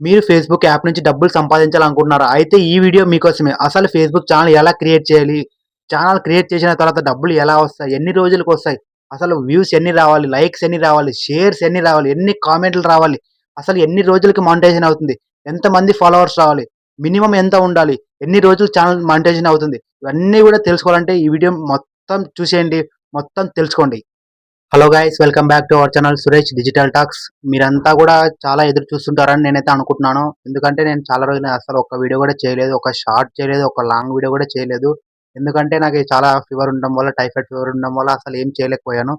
మీరు Facebook app నుంచి డబ్బులు సంపాదించాలనుకుంటున్నారా? అయితే ఈ వీడియో మీకోసమే. అసలు ఫేస్‌బుక్ ఛానెల్ ఎలా క్రియేట్ చేయాలి? ఛానెల్ క్రియేట్ చేసిన తర్వాత డబ్బులు ఎలా వస్తాయి? ఎన్ని రోజులకొస్తాయి? అసలు వ్యూస్ ఎన్ని రావాలి? లైక్స్ ఎన్ని రావాలి? షేర్స్ ఎన్ని రావాలి? ఎన్ని కామెంట్‌లు రావాలి? అసలు ఎన్ని రోజులకి మానిటైజేషన్ అవుతుంది? ఎంతమంది ఫాలోవర్స్ రావాలి? మినిమమ్ ఎంత ఉండాలి? ఎన్ని రోజులు ఛానెల్ మానిటైజేషన్ అవుతుంది? ఇవన్నీ గూడా తెలుసుకోవాలంటే ఈ వీడియో మొత్తం చూసేయండి. మొత్తం తెలుసుకోండి. Hello guys, welcome back to our channel Suresh digital talks. మీరంతా కూడా చాలా ఎదురు చూస్తుంటారని నేనైతే అనుకుంటున్నాను. ఎందుకంటే నేను చాలా రోజులు అసలు ఒక వీడియో కూడా చేయలేదు. ఒక షార్ట్ చేయలేదు. ఒక లాంగ్ వీడియో కూడా చేయలేదు. ఎందుకంటే నాకు చాలా ఫీవర్ ఉండడం వల్ల, టైఫాయిడ్ ఫీవర్ ఉండడం వల్ల అసలు ఏం చేయలేకపోయాను.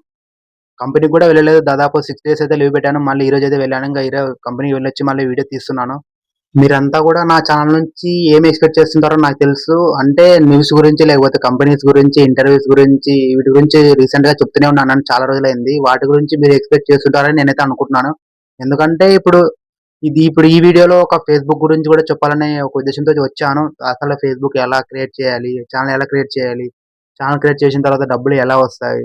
కంపెనీకి కూడా వెళ్ళలేదు. దాదాపు 6 డేస్ అయితే లీవ్ పెట్టాను. మళ్ళీ ఈ రోజు అయితే వెళ్ళాను. ఇంకా ఈరోజు కంపెనీకి వెళ్ళొచ్చి మళ్ళీ వీడియో తీస్తున్నాను. మీరంతా కూడా నా ఛానల్ నుంచి ఏమి ఎక్స్‌పెక్ట్ చేస్తుంటారో నాకు తెలుసు. అంటే న్యూస్ గురించి, లేకపోతే కంపెనీస్ గురించి, ఇంటర్వ్యూస్ గురించి, వీటి గురించి రీసెంట్‌గా చెప్తూనే ఉన్నాను. చాలా రోజులైంది. వాటి గురించి మీరు ఎక్స్‌పెక్ట్ చేస్తుంటారని నేనైతే అనుకుంటున్నాను. ఎందుకంటే ఇప్పుడు ఈ వీడియోలో ఒక ఫేస్‌బుక్ గురించి కూడా చెప్పాలనే ఒక ఉద్దేశంతో వచ్చాను. అసలు ఫేస్‌బుక్ ఎలా క్రియేట్ చేయాలి? ఛానెల్ ఎలా క్రియేట్ చేయాలి? ఛానెల్ క్రియేట్ చేసిన తర్వాత డబ్బులు ఎలా వస్తాయి?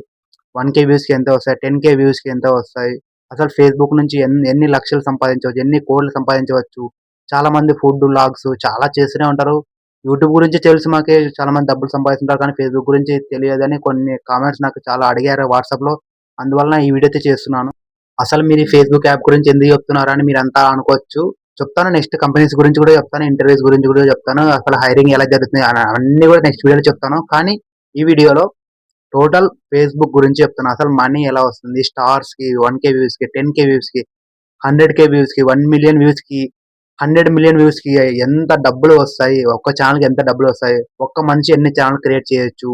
1,000 వ్యూస్‌కి ఎంత వస్తాయి? 10,000 వ్యూస్‌కి ఎంత వస్తాయి? అసలు ఫేస్‌బుక్ నుంచి ఎన్ని లక్షలు సంపాదించవచ్చు? ఎన్ని కోట్లు సంపాదించవచ్చు? చాలా మంది ఫుడ్ వ్లాగ్స్ చాలా చేస్తూనే ఉంటారు. యూట్యూబ్ గురించి తెలుసు మాకి, చాలా మంది డబ్బులు సంపాదిస్తుంటారు. కానీ ఫేస్‌బుక్ గురించి తెలియదని కొన్ని కామెంట్స్ నాకు చాలా అడిగారు వాట్సాప్‌లో. అందువలన ఈ వీడియో అయితే చేస్తున్నాను. అసలు మీరు ఈ ఫేస్‌బుక్ యాప్ గురించి ఎందుకు చెప్తున్నారని మీరంతా అనుకోవచ్చు. చెప్తాను, నెక్స్ట్ కంపెనీస్ గురించి కూడా చెప్తాను. ఇంటర్వ్యూస్ గురించి కూడా చెప్తాను. అసలు హైరింగ్ ఎలా జరుగుతుంది అన్నీ కూడా నెక్స్ట్ వీడియోలో చెప్తాను. కానీ ఈ వీడియోలో టోటల్ ఫేస్‌బుక్ గురించి చెప్తున్నా. అసలు మనీ ఎలా వస్తుంది? స్టార్స్‌కి, 1,000 వ్యూస్‌కి, 10,000 వ్యూస్‌కి, 100,000 వ్యూస్‌కి, 1,000,000 వ్యూస్‌కి, 100,000,000 వ్యూస్‌కి ఎంత డబ్బులు వస్తాయి? ఒక్క ఛానెల్‌కి ఎంత డబ్బులు వస్తాయి? ఒక్క మనిషి ఎన్ని ఛానెల్ క్రియేట్ చేయొచ్చు?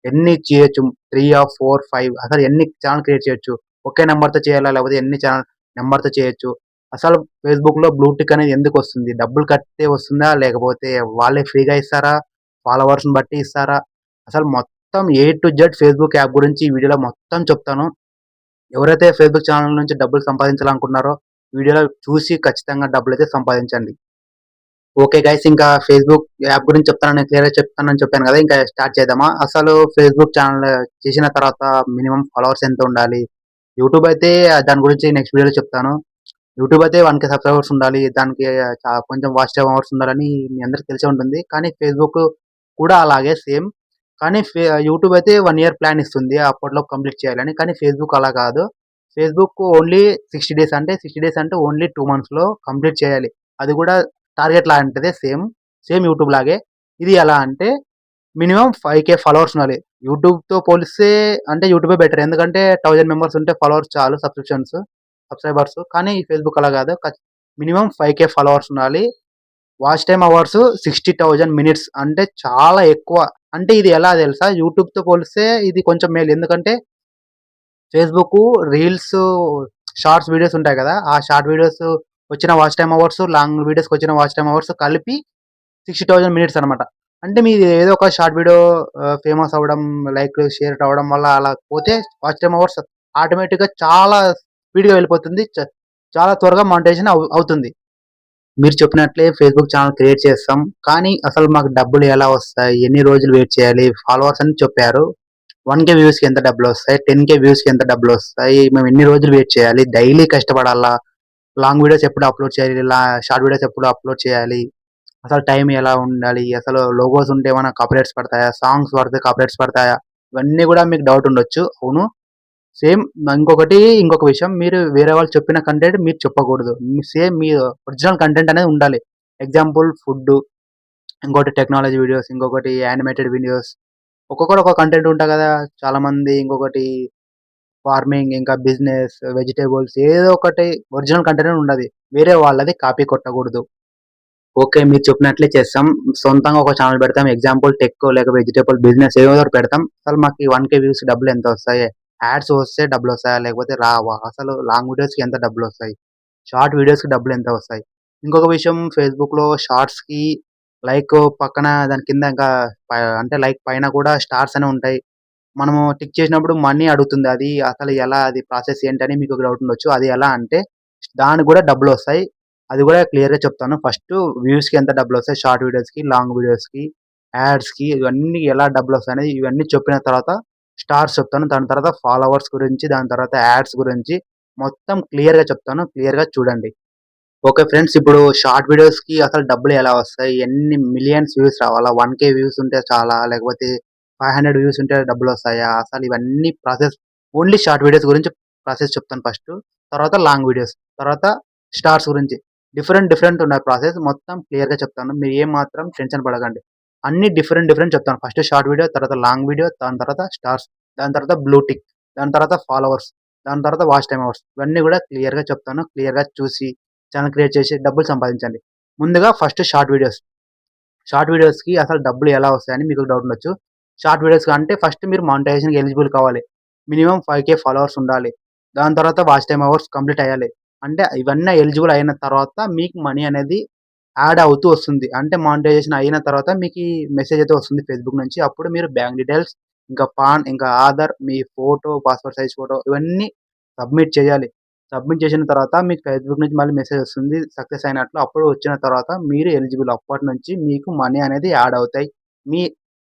ఎన్ని చేయొచ్చు? 3 ఆర్ 4, 5 అసలు ఎన్ని ఛానెల్ క్రియేట్ చేయొచ్చు? ఒకే నంబర్‌తో చేయాలా? లేకపోతే ఎన్ని ఛానెల్ నంబర్‌తో చేయొచ్చు? అసలు ఫేస్‌బుక్‌లో బ్లూ టిక్ అనేది ఎందుకొస్తుంది? డబ్బులు కడితే వస్తుందా? లేకపోతే వాళ్ళే ఫ్రీగా ఇస్తారా? ఫాలోవర్స్‌ని బట్టి ఇస్తారా? అసలు మొత్తం A to Z Facebook app గురించి ఈ వీడియోలో మొత్తం చెప్తాను. ఎవరైతే ఫేస్‌బుక్ ఛానెల్ నుంచి డబ్బులు సంపాదించాలనుకుంటున్నారో వీడియోలో చూసి ఖచ్చితంగా డబ్బులైతే సంపాదించండి. ఓకే గైస్, ఇంకా ఫేస్‌బుక్ యాప్ గురించి క్లియర్‌గా చెప్తానని చెప్పాను కదా! ఇంకా స్టార్ట్ చేద్దామా? అసలు ఫేస్‌బుక్ ఛానెల్ చేసిన తర్వాత మినిమమ్ ఫాలోవర్స్ ఎంత ఉండాలి? యూట్యూబ్ అయితే దాని గురించి నెక్స్ట్ వీడియోలో చెప్తాను. యూట్యూబ్ అయితే 1,000 సబ్‌స్క్రైబర్స్ ఉండాలి. దానికి కొంచెం వాచ్ టైమ్ అవర్స్ ఉండాలని మీ అందరికి తెలిసే ఉంటుంది. కానీ ఫేస్‌బుక్ కూడా అలాగే సేమ్. కానీ యూట్యూబ్ అయితే 1 ఇయర్ ప్లాన్ ఇస్తుంది. అప్పట్లో కంప్లీట్ చేయాలని. కానీ ఫేస్‌బుక్ అలా కాదు. ఫేస్‌బుక్ ఓన్లీ 60 డేస్ అంటే ఓన్లీ 2 మంత్స్‌లో కంప్లీట్ చేయాలి. అది కూడా టార్గెట్ లాంటిదే సేమ్. సేమ్ యూట్యూబ్ లాగే. ఇది ఎలా అంటే మినిమమ్ 5,000 ఫాలోవర్స్ ఉండాలి. యూట్యూబ్‌తో పోలిస్తే అంటే యూట్యూబే బెటర్. ఎందుకంటే 1000 మెంబర్స్ ఉంటే ఫాలోవర్స్ చాలు, సబ్‌స్క్రైబర్స్. కానీ ఈ ఫేస్‌బుక్ అలా కాదు. మినిమమ్ 5,000 ఫాలోవర్స్ ఉండాలి. వాచ్ టైమ్ అవర్స్ 60,000 మినిట్స్ అంటే చాలా ఎక్కువ. అంటే ఇది ఎలా తెలుసా? యూట్యూబ్‌తో పోలిస్తే ఇది కొంచెం మేలు. ఎందుకంటే ఫేస్‌బుక్కు రీల్స్, షార్ట్స్ వీడియోస్ ఉంటాయి కదా! ఆ షార్ట్ వీడియోస్ వచ్చిన వాచ్ టైమ్ అవర్స్, లాంగ్ వీడియోస్‌కొచ్చిన వాచ్ టైమ్ అవర్స్ కలిపి 60,000 మినిట్స్ అనమాట. అంటే మీది ఏదో ఒక షార్ట్ వీడియో ఫేమస్ అవ్వడం, లైక్‌లు, షేర్ అవ్వడం వల్ల అలా పోతే వాచ్ టైమ్ అవర్స్ ఆటోమేటిక్‌గా చాలా స్పీడ్‌గా వెళ్ళిపోతుంది. చాలా త్వరగా మానిటైజేషన్ అవుతుంది. మీరు చెప్పినట్లే ఫేస్‌బుక్ ఛానెల్ క్రియేట్ చేస్తాం. కానీ అసలు మాకు డబ్బులు ఎలా వస్తాయి? ఎన్ని రోజులు వెయిట్ చేయాలి? ఫాలోవర్స్ అని చెప్పారు. 1,000 వ్యూస్‌కి ఎంత డబ్బులొస్తాయి? 10,000 వ్యూస్‌కి ఎంత డబ్బులొస్తాయి? మేము ఎన్ని రోజులు వెయిట్ చేయాలి? డైలీ కష్టపడాలా? లాంగ్ వీడియోస్ ఎప్పుడు అప్‌లోడ్ చేయాలి? షార్ట్ వీడియోస్ ఎప్పుడు అప్‌లోడ్ చేయాలి? అసలు టైం ఎలా ఉండాలి? అసలు లోగోస్ ఉంటే ఏమైనా కాపీరైట్స్ పడతాయా? సాంగ్స్ పడితే కాపీరైట్స్ పడతాయా? ఇవన్నీ గూడా మీకు డౌట్ ఉండొచ్చు. అవును. సేమ్. ఇంకొక విషయం, మీరు వేరే వాళ్ళు చెప్పిన కంటెంట్ మీరు చెప్పకూడదు. మీ ఒరిజినల్ కంటెంట్ అనేది ఉండాలి. ఎగ్జాంపుల్ ఫుడ్డు, ఇంకోటి టెక్నాలజీ వీడియోస్, ఇంకొకటి యానిమేటెడ్ వీడియోస్. ఒక్కొక్కడు ఒక్కొక్క కంటెంట్ ఉంటాయి గదా! చాలామంది ఇంకొకటి ఫార్మింగ్, ఇంకా బిజినెస్, వెజిటబుల్స్ ఏదో ఒకటి ఒరిజినల్ కంటెంట్ ఉండాలి. వేరే వాళ్ళది కాపీ కొట్టకూడదు. ఓకే. మీరు చెప్పినట్లే చేస్తాం. సొంతంగా ఒక ఛానెల్ పెడతాం. ఎగ్జాంపుల్ టెక్ లేక వెజిటబుల్ బిజినెస్ ఏదో ఒకటి పెడతాం. అసలు మాకు ఈ 1,000 వ్యూస్ డబ్బులు ఎంతొస్తాయి? యాడ్స్ వస్తే డబ్బులొస్తాయా? లేకపోతే రావా? అసలు లాంగ్ వీడియోస్‌కి ఎంత డబ్బులొస్తాయి? షార్ట్ వీడియోస్‌కి డబ్బులు ఎంత వస్తాయి? ఇంకొక విషయం, ఫేస్‌బుక్‌లో షార్ట్స్‌కి పక్కన దాని కింద ఇంకా అంటే లైక్ పైన కూడా స్టార్స్ అని ఉంటాయి. మనము టిక్ చేసినప్పుడు మనీ అడుగుతుంది. అది అసలు ఎలా? అది ప్రాసెస్ ఏంటని మీకు ఒక డౌట్ ఉండొచ్చు. అది ఎలా అంటే దానికి గూడా డబ్బులొస్తాయి. అది గూడా క్లియర్‌గా చెప్తాను. ఫస్టు వ్యూస్‌కి ఎంత డబ్బులొస్తాయి, షార్ట్ వీడియోస్‌కి, లాంగ్ వీడియోస్‌కి, యాడ్స్‌కి ఇవన్నీ ఎలా డబ్బులొస్తాయనేది ఇవన్నీ చెప్పిన తర్వాత స్టార్స్ చెప్తాను. దాని తర్వాత ఫాలోవర్స్ గురించి, దాని తర్వాత యాడ్స్ గురించి మొత్తం క్లియర్‌గా చెప్తాను. క్లియర్‌గా చూడండి. Okay friends. ఇప్పుడు షార్ట్ వీడియోస్‌కి అసలు డబ్బులు ఎలా వస్తాయి? ఎన్ని మిలియన్స్ వ్యూస్ రావాలా? 1,000 వ్యూస్ ఉంటే చాలా? లేకపోతే 500 వ్యూస్ ఉంటే డబ్బులొస్తాయా? అసలు ఇవన్నీ ప్రాసెస్ ఓన్లీ షార్ట్ వీడియోస్ గురించి ప్రాసెస్ చెప్తాను ఫస్టు. తర్వాత లాంగ్ వీడియోస్. తర్వాత షార్ట్స్ గురించి. డిఫరెంట్ ఉన్నాయి ప్రాసెస్. మొత్తం క్లియర్‌గా చెప్తాను. మీరు ఏమాత్రం టెన్షన్ పడకండి. అన్నీ డిఫరెంట్ చెప్తాను. ఫస్ట్ షార్ట్ వీడియో, తర్వాత లాంగ్ వీడియో, దాని తర్వాత స్టార్స్, దాని తర్వాత బ్లూ టిక్, దాని తర్వాత ఫాలోవర్స్, దాని తర్వాత వాచ్ టైమ్ అవర్స్. ఇవన్నీ కూడా క్లియర్‌గా చెప్తాను. క్లియర్‌గా చూసి ఛానెల్ క్రియేట్ చేసి డబ్బులు సంపాదించండి. ముందుగా ఫస్ట్ షార్ట్ వీడియోస్. షార్ట్ వీడియోస్‌కి అసలు డబ్బులు ఎలా వస్తాయని మీకు డౌట్ ఉండొచ్చు. షార్ట్ వీడియోస్ అంటే ఫస్ట్ మీరు మానిటైజేషన్‌కి ఎలిజిబుల్ కావాలి. మినిమమ్ 5,000 ఫాలోవర్స్ ఉండాలి. దాని తర్వాత వాచ్ టైమ్ అవర్స్ కంప్లీట్ అయ్యాలి. అంటే ఇవన్నీ ఎలిజిబుల్ అయిన తర్వాత మీకు మనీ అనేది యాడ్ అవుతూ వస్తుంది. అంటే మానిటైజేషన్ అయిన తర్వాత మీకీ మెసేజ్ అయితే వస్తుంది ఫేస్‌బుక్ నుంచి. అప్పుడు మీరు బ్యాంక్ డీటెయిల్స్, ఇంకా పాన్, ఇంకా ఆధార్, మీ ఫోటో, పాస్‌పోర్ట్ సైజ్ ఫోటో ఇవన్నీ సబ్మిట్ చేయాలి. సబ్మిట్ చేసిన తర్వాత మీకు ఫేస్‌బుక్ నుంచి మళ్ళీ మెసేజ్ వస్తుంది సక్సెస్ అయినట్లు. అప్పుడు వచ్చిన తర్వాత మీరు ఎలిజిబుల్. అప్పటి నుంచి మీకు మనీ అనేది యాడ్ అవుతాయి మీ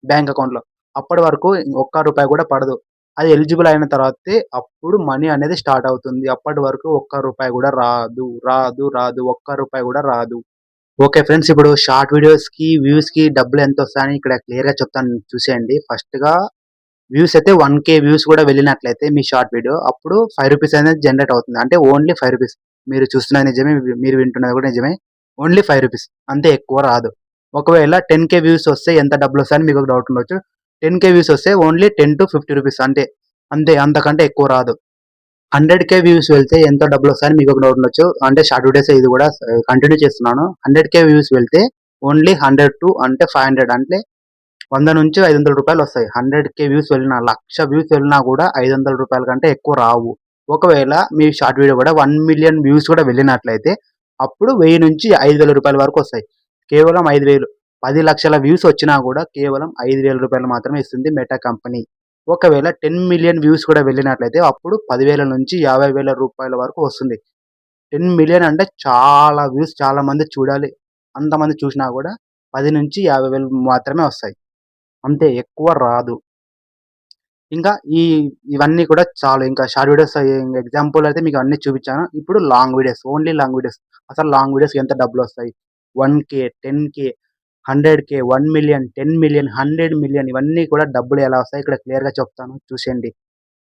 బ్యాంక్ అకౌంట్‌లో. అప్పటి వరకు ఒక్క రూపాయి కూడా పడదు. అది ఎలిజిబుల్ అయిన తర్వాతే అప్పుడు మనీ అనేది స్టార్ట్ అవుతుంది. అప్పటి వరకు ఒక్క రూపాయి కూడా రాదు. ఒక్క రూపాయి కూడా రాదు. Okay friends. ఇప్పుడు షార్ట్ వీడియోస్‌కి, వ్యూస్‌కి డబ్బులెంతొస్తాయని ఇక్కడ క్లియర్‌గా చెప్తాను చూసేయండి. ఫస్ట్‌గా వ్యూస్ అయితే 1,000 వ్యూస్ కూడా వెళ్ళినట్లయితే మీ షార్ట్ వీడియో అప్పుడు రూ. 5 అనేది జనరేట్ అవుతుంది. అంటే ఓన్లీ రూ. 5. మీరు చూస్తున్నది నిజమే. మీరు వింటున్నది కూడా నిజమే. ఓన్లీ రూ. 5 అంతే, ఎక్కువ రాదు. ఒకవేళ 10,000 వ్యూస్ వస్తే ఎంత డబ్బులొస్తాయని మీకొక డౌట్ ఉండొచ్చు. 10,000 వ్యూస్ వస్తే ఓన్లీ రూ. 10-50 అంతే. అంతే, అంతకంటే ఎక్కువ రాదు. 100,000 వ్యూస్ వెళ్తే ఎంత డబ్బులొస్తాయని మీకొక డౌట్ ఉండొచ్చు. అంటే షార్ట్ వీడియోసే ఇది గూడా కంటిన్యూ చేస్తున్నాను. 100,000 వ్యూస్ వెళ్తే ఓన్లీ 100 అంటే 500 అంటే రూ. 100-500 వస్తాయి. 100,000 వ్యూస్ వెళ్ళినా, 1,00,000 వ్యూస్ వెళ్ళినా గూడా రూ. 500 కంటే ఎక్కువ రావు. ఒకవేళ మీ షార్ట్ వీడియో గూడా 1,000,000 వ్యూస్ కూడా వెళ్ళినట్లయితే అప్పుడు రూ. 1000-5,000 వరకు వస్తాయి. కేవలం 5,000. 10,00,000 వ్యూస్ వచ్చినా గూడా కేవలం రూ. 5,000 మాత్రమే ఇస్తుంది మెటా కంపెనీ. ఒకవేళ 10,000,000 వ్యూస్ కూడా వెళ్ళినట్లయితే అప్పుడు 10,000-50,000 వరకు వస్తుంది. 10,000,000 అంటే చాలా వ్యూస్, చాలా మంది చూడాలి. అంతమంది చూసినా గూడా 10,000-50,000 మాత్రమే వస్తాయి. అంతే, ఎక్కువ రాదు. ఇంకా ఇవన్నీ కూడా చాలు. ఇంకా షార్ట్ వీడియోస్ ఎగ్జాంపుల్ అయితే మీకు అన్నీ చూపించాను. ఇప్పుడు long videos, only long videos. అసలు లాంగ్ వీడియోస్‌కి ఎంత డబ్బులొస్తాయి? 1,000, 10,000, 100,000, 1,000,000, 10,000,000, 100,000,000 ఇవన్నీ కూడా డబ్బులు ఎలా వస్తాయి ఇక్కడ క్లియర్‌గా చెప్తాను చూసేయండి.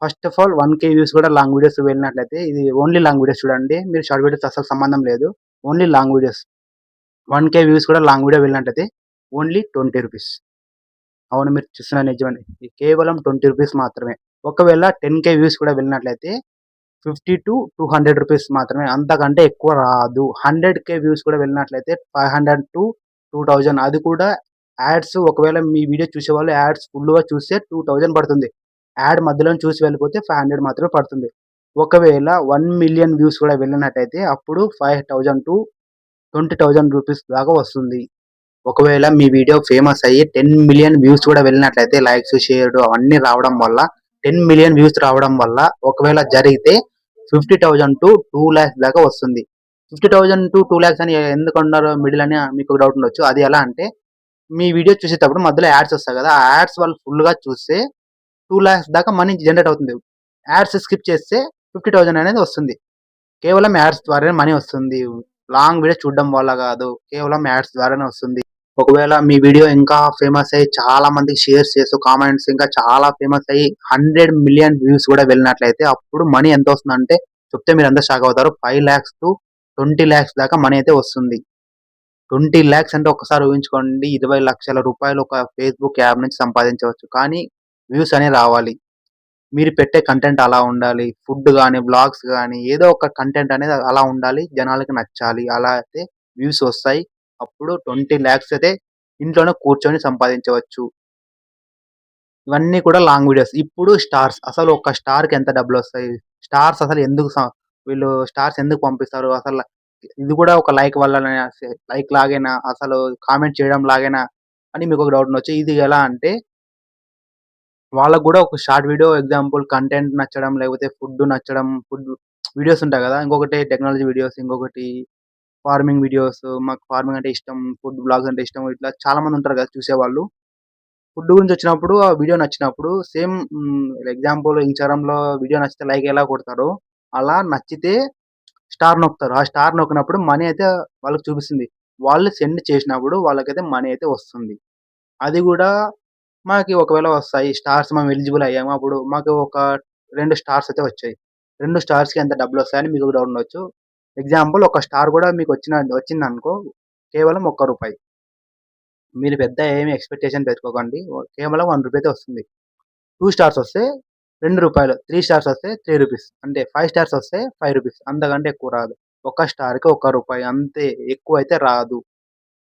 ఫస్ట్ ఆఫ్ ఆల్ 1,000 వ్యూస్ కూడా లాంగ్ వీడియోస్ వెళ్ళినట్లయితే ఇది ఓన్లీ లాంగ్ వీడియోస్ చూడండి. మీరు షార్ట్ వీడియోస్ అస్సలు సంబంధం లేదు. Only long videos. 1,000 వ్యూస్ కూడా లాంగ్ వీడియో వెళ్ళినట్లయితే ఓన్లీ రూ. 20. అవును, మీరు చూస్తున్నది నిజమండి. ఇది కేవలం రూ. 20 మాత్రమే. ఒకవేళ 10,000 వ్యూస్ కూడా వెళ్ళినట్లయితే 50-200 మాత్రమే. అంతకంటే ఎక్కువ రాదు. 100,000 వ్యూస్ కూడా వెళ్ళినట్లయితే 500-2,000 అది కూడా యాడ్స్, ఒకవేళ మీ వీడియో చూసేవాళ్ళు యాడ్స్ ఫుల్‌గా చూస్తే 2,000 పడుతుంది. యాడ్ మధ్యలోనే చూసి వెళ్ళిపోతే 500 మాత్రమే పడుతుంది. ఒకవేళ 1,000,000 వ్యూస్ కూడా వెళ్ళినట్టయితే అప్పుడు 5,000-20,000 రూపీస్ దాకా వస్తుంది. ఒకవేళ మీ వీడియో ఫేమస్ అయ్యి 10,000,000 వ్యూస్ కూడా వెళ్ళినట్లయితే లైక్స్, షేర్‌లు అవన్నీ రావడం వల్ల 10,000,000 వ్యూస్ రావడం వల్ల ఒకవేళ జరిగితే 50,000-2,00,000 దాకా వస్తుంది. 50,000-2,00,000 అని ఎందుకన్నారు మిడిల్ అని మీకు డౌట్ ఉండొచ్చు. అది ఎలా అంటే మీ వీడియో చూసేటప్పుడు మధ్యలో యాడ్స్ వస్తాయి కదా! ఆ యాడ్స్ వాళ్ళు ఫుల్‌గా చూస్తే 2,00,000 దాకా మనీ జనరేట్ అవుతుంది. యాడ్స్ స్కిప్ చేస్తే 50,000 అనేది వస్తుంది. కేవలం యాడ్స్ ద్వారానే మనీ వస్తుంది. లాంగ్ వీడియో చూడడం వల్ల గాదు. కేవలం యాడ్స్ ద్వారానే వస్తుంది. ఒకవేళ మీ వీడియో ఇంకా ఫేమస్ అయ్యి చాలా మందికి షేర్స్ చేస్తూ కామెంట్స్ ఇంకా చాలా ఫేమస్ అయ్యి 100,000,000 వ్యూస్ కూడా వెళ్ళినట్లయితే అప్పుడు మనీ ఎంతొస్తుందంటే చెప్తే మీరందరూ షాక్ అవుతారు. 5,00,000-20,00,000 దాకా మనీ అయితే వస్తుంది. 20,00,000 అంటే ఒక్కసారి ఊహించుకోండి. రూ. 20,00,000 ఒక ఫేస్‌బుక్ యాప్ నుంచి సంపాదించవచ్చు. కానీ వ్యూస్ అనేవి రావాలి. మీరు పెట్టే కంటెంట్ అలా ఉండాలి. ఫుడ్ గాని, వ్లాగ్స్ గాని ఏదో ఒక కంటెంట్ అనేది అలా ఉండాలి. జనాలకి నచ్చాలి. అలా అయితే వ్యూస్ వస్తాయి. అప్పుడు 20,00,000 అయితే ఇంట్లోనే కూర్చొని సంపాదించవచ్చు. ఇవన్నీ కూడా లాంగ్ వీడియోస్. ఇప్పుడు స్టార్స్. అసలు ఒక స్టార్‌కి ఎంత డబ్బులొస్తాయి? స్టార్స్ అసలు ఎందుకు వీళ్ళు స్టార్స్ ఎందుకు పంపిస్తారు? అసల ఇది కూడా ఒక లైక్ వల్లనే, లైక్ లాగేనా? అసలు కామెంట్ చేయడం లాగేనా? అని మీకొక డౌట్ ఉండొచ్చు. ఇది ఎలా అంటే వాళ్ళకి గూడా ఒక షార్ట్ వీడియో ఎగ్జాంపుల్ కంటెంట్ నచ్చడం, లేకపోతే ఫుడ్ నచ్చడం, ఫుడ్ వీడియోస్ ఉంటాయి గదా! ఇంకొకటి టెక్నాలజీ వీడియోస్, ఇంకొకటి ఫార్మింగ్ వీడియోస్. మాకు ఫార్మింగ్ అంటే ఇష్టం, ఫుడ్ వ్లాగ్స్ అంటే ఇష్టం. ఇట్లా చాలా మంది ఉంటారు గదా చూసేవాళ్ళు. ఫుడ్ గురించొచ్చినప్పుడు ఆ వీడియో నచ్చినప్పుడు సేమ్ ఎగ్జాంపుల్ ఇన్‌స్టాగ్రామ్‌లో వీడియో నచ్చితే లైక్ ఎలా కొడతారో, అలా నచ్చితే స్టార్ నొక్కుతారు. ఆ స్టార్ నొక్కినప్పుడు మనీ అయితే వాళ్ళకి చూపిస్తుంది. వాళ్ళు సెండ్ చేసినప్పుడు వాళ్ళకైతే మనీ అయితే వస్తుంది. అది గూడా మాకి ఒకవేళ వస్తాయి. స్టార్స్ మనం ఎలిజిబుల్ అయ్యాము. అప్పుడు మాకు ఒక 2 స్టార్స్ అయితే వచ్చాయి. 2 స్టార్స్‌కి ఎంత డబ్బులొస్తాయని మీకు డౌట్ ఉండొచ్చు. ఎగ్జాంపుల్ ఒక స్టార్ గూడా వచ్చిందనుకో కేవలం ఒక్క రూపాయి. మీరు పెద్ద ఏమి ఎక్స్‌పెక్టేషన్ పెట్టుకోకండి. కేవలం రూ. 1 అయితే వస్తుంది. 2 స్టార్స్ వస్తే రూ. 2, 3 స్టార్స్ వస్తే రూ. 3 అంటే 5 స్టార్స్ వస్తే రూ. 5 అంతకంటే ఎక్కువ రాదు. ఒక స్టార్‌కి ఒక్క రూపాయి అంతే ఎక్కువైతే రాదు.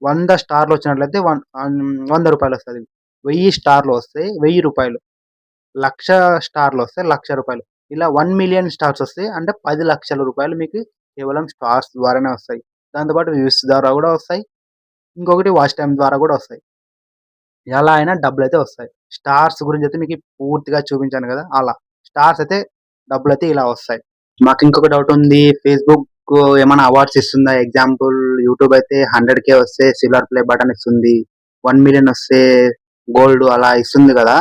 100 స్టార్‌లొచ్చినట్లయితే రూ. 100 వస్తది. 1000 స్టార్‌లొస్తే రూ. 1000 1,00,000 స్టార్‌లొస్తే రూ. 1,00,000 ఇలా 1,000,000 స్టార్స్ వస్తే అంటే 10,00,000 మీకు కేవలం స్టార్స్ ద్వారానే వస్తాయి. దాంతో పాటు వ్యూస్ ద్వారా గూడా వస్తాయి. ఇంకొకటి వాచ్ టైమ్ ద్వారా గూడా వస్తాయి. ఎలా అయినా డబ్బులైతే వస్తాయి. స్టార్స్ గురించయితే మీకు పూర్తిగా చూపించాను గదా! అలా. స్టార్స్ అయితే డబ్బులైతే ఇలా వస్తాయి. మాకింకొక డౌటుంది. ఫేస్‌బుక్ ఏమన్నా అవార్డ్స్ ఇస్తుందా? ఎగ్జాంపుల్ యూట్యూబ్ అయితే 100,000 వస్తే సిల్వర్ ప్లే బటన్ ఇస్తుంది. 1,000,000 వస్తే గోల్డ్ అలా ఇస్తుంది గదా!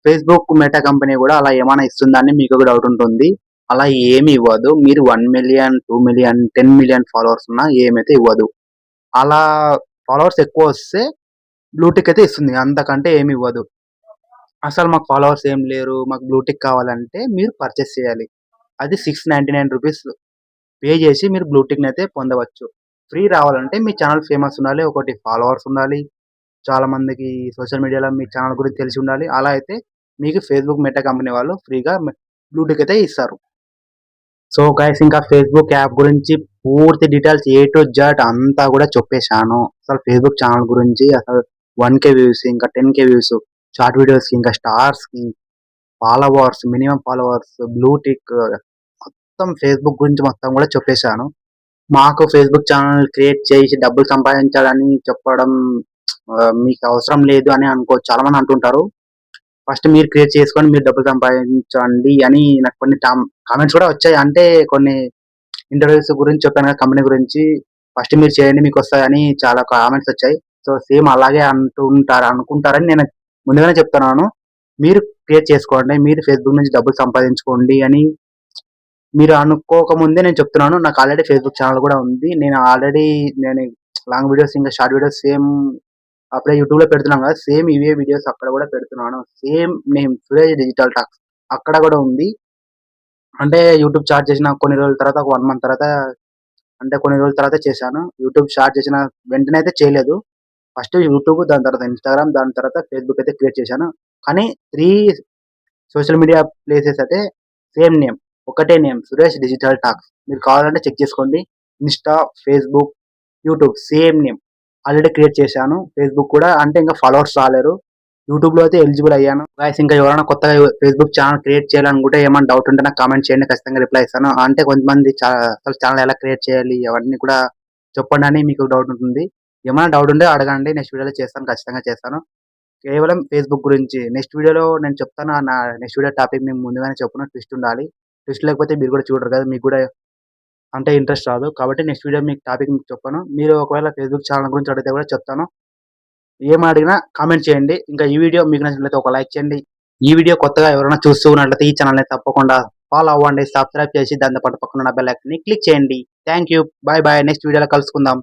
ఫేస్‌బుక్, మెటా కంపెనీ గూడా అలా ఏమైనా ఇస్తుందా అని మీకొక డౌట్ ఉంటుంది. అలా ఏమి ఇవ్వదు. మీరు 1,000,000, 2,000,000, 10,000,000 ఫాలోవర్స్ ఉన్నా ఏమైతే ఇవ్వదు. అలా ఫాలోవర్స్ ఎక్కువొస్తే బ్లూ టిక్ అయితే ఇస్తుంది. అంతకంటే ఏమి ఇవ్వదు. అసలు మాకు ఫాలోవర్స్ ఏం లేరు. మాకు బ్లూ టిక్ కావాలంటే మీరు పర్చేస్ చేయాలి. అది రూ. 699 పే చేసి మీరు బ్లూ టిక్‌నయితే పొందవచ్చు. ఫ్రీ రావాలంటే మీ ఛానెల్ ఫేమస్ ఉండాలి. ఒకటి ఫాలోవర్స్ ఉండాలి. చాలా మందికి సోషల్ మీడియాలో మీ ఛానెల్ గురించి తెలిసి ఉండాలి. అలా అయితే మీకు ఫేస్‌బుక్, మెటా కంపెనీ వాళ్ళు ఫ్రీగా బ్లూ టిక్ అయితే ఇస్తారు. సో గైస్ ఇంకా ఫేస్‌బుక్ యాప్ గురించి పూర్తి డీటెయిల్స్ ఏ టు జెడ్ అంతా గూడా చెప్పేసాను. అసలు ఫేస్‌బుక్ ఛానెల్ గురించి అసలు 1,000 వ్యూస్, ఇంకా 10,000 వ్యూస్, షార్ట్ వీడియోస్‌కి, ఇంకా స్టార్స్‌కి, followers, minimum followers, blue tick మొత్తం ఫేస్‌బుక్ గురించి మొత్తం గూడా చెప్పేసాను. మాకు ఫేస్‌బుక్ ఛానెల్ క్రియేట్ చేసి డబ్బులు సంపాదించాలని చెప్పడం మీకు అవసరం లేదు అని చాలా మంది అంటుంటారు. ఫస్ట్ మీరు క్రియేట్ చేసుకొని మీరు డబ్బులు సంపాదించండి అని నాకు కొన్ని కామెంట్స్ కూడా వచ్చాయి. అంటే కొన్ని ఇంటర్వ్యూస్ గురించి చెప్పాను కదా! కంపెనీ గురించి. ఫస్ట్ మీరు చేయండి మీకొస్తాయని చాలా కామెంట్స్ వచ్చాయి. సో, సేమ్ అలాగే అనుకుంటారని నేను ముందుగానే చెప్తున్నాను. మీరు క్రియేట్ చేసుకోండి. మీరు ఫేస్‌బుక్ నుంచి డబ్బులు సంపాదించుకోండి అని మీరు అనుకోకముందే నేను చెప్తున్నాను. నాకు ఆల్రెడీ ఫేస్‌బుక్ ఛానెల్ కూడా ఉంది. నేను లాంగ్ వీడియోస్ ఇంకా షార్ట్ వీడియోస్ సేమ్ అప్పుడే యూట్యూబ్‌లో పెడుతున్నాం కదా! సేమ్ ఇవే వీడియోస్ అక్కడ కూడా పెడుతున్నాను. Same name Suresh digital talks అక్కడ కూడా ఉంది. అంటే యూట్యూబ్ స్టార్ట్ చేసిన కొన్ని రోజుల తర్వాత ఒక 1 మంత్ తర్వాత అంటే కొన్ని రోజుల తర్వాత చేశాను. యూట్యూబ్ స్టార్ట్ చేసిన వెంటనే అయితే చేయలేదు. ఫస్ట్ యూట్యూబ్, దాని తర్వాత ఇన్‌స్టాగ్రామ్, దాని తర్వాత ఫేస్‌బుక్ అయితే క్రియేట్ చేశాను. కానీ 3 సోషల్ మీడియా ప్లేసెస్ అయితే సేమ్ నేమ్. ఒకటే నేమ్ సురేష్ డిజిటల్ టాక్స్. మీరు కావాలంటే చెక్ చేసుకోండి. Insta, Facebook, YouTube same name. Already create చేశాను. ఫేస్‌బుక్ కూడా అంటే ఇంకా ఫాలోవర్స్ రాలేరు. యూట్యూబ్‌లో అయితే ఎలిజిబుల్ అయ్యాను. గైస్ ఇంకా ఎవరైనా కొత్తగా ఫేస్‌బుక్ ఛానెల్ క్రియేట్ చేయాలనుకుంటే ఏమైనా డౌట్ ఉంటే నాకు కామెంట్ చేయండి. ఖచ్చితంగా రిప్లై ఇస్తాను. అంటే కొంతమంది అసలు ఛానెల్ ఎలా క్రియేట్ చేయాలి అవన్నీ కూడా చెప్పండి అని మీకు డౌట్ ఉంటుంది. ఏమైనా డౌట్ ఉంటే అడగండి. నెక్స్ట్ వీడియోలో చేస్తాను. ఖచ్చితంగా చేస్తాను. కేవలం ఫేస్‌బుక్ గురించి. నెక్స్ట్ వీడియోలో నేను చెప్తాను. నా నెక్స్ట్ వీడియో టాపిక్ మీకు ముందుగానే చెప్పున ట్విస్ట్ ఉండాలి. ట్విస్ట్ లేకపోతే మీరు కూడా చూడరు కదా! మీకు కూడా అంటే ఇంట్రెస్ట్ రాదు. కాబట్టి నెక్స్ట్ వీడియో మీకు టాపిక్ మీకు చెప్పను. మీరు ఒకవేళ ఫేస్‌బుక్ ఛానెల్ గురించి అడిగితే కూడా చెప్తాను. ఏం అడిగినా కామెంట్ చేయండి. ఇంకా ఈ వీడియో మీకు నచ్చినట్లయితే ఒక లైక్ చేయండి. ఈ వీడియో కొత్తగా ఎవరైనా చూస్తూ ఉన్నట్లయితే ఈ ఛానెల్‌ని తప్పకుండా ఫాలో అవ్వండి. సబ్స్క్రైబ్ చేసి దాంతో పాటు పక్కనున్న బెల్ ఐకాన్‌ని క్లిక్ చేయండి. Thank you. By by. Next వీడియోలో కలుసుకుందాం.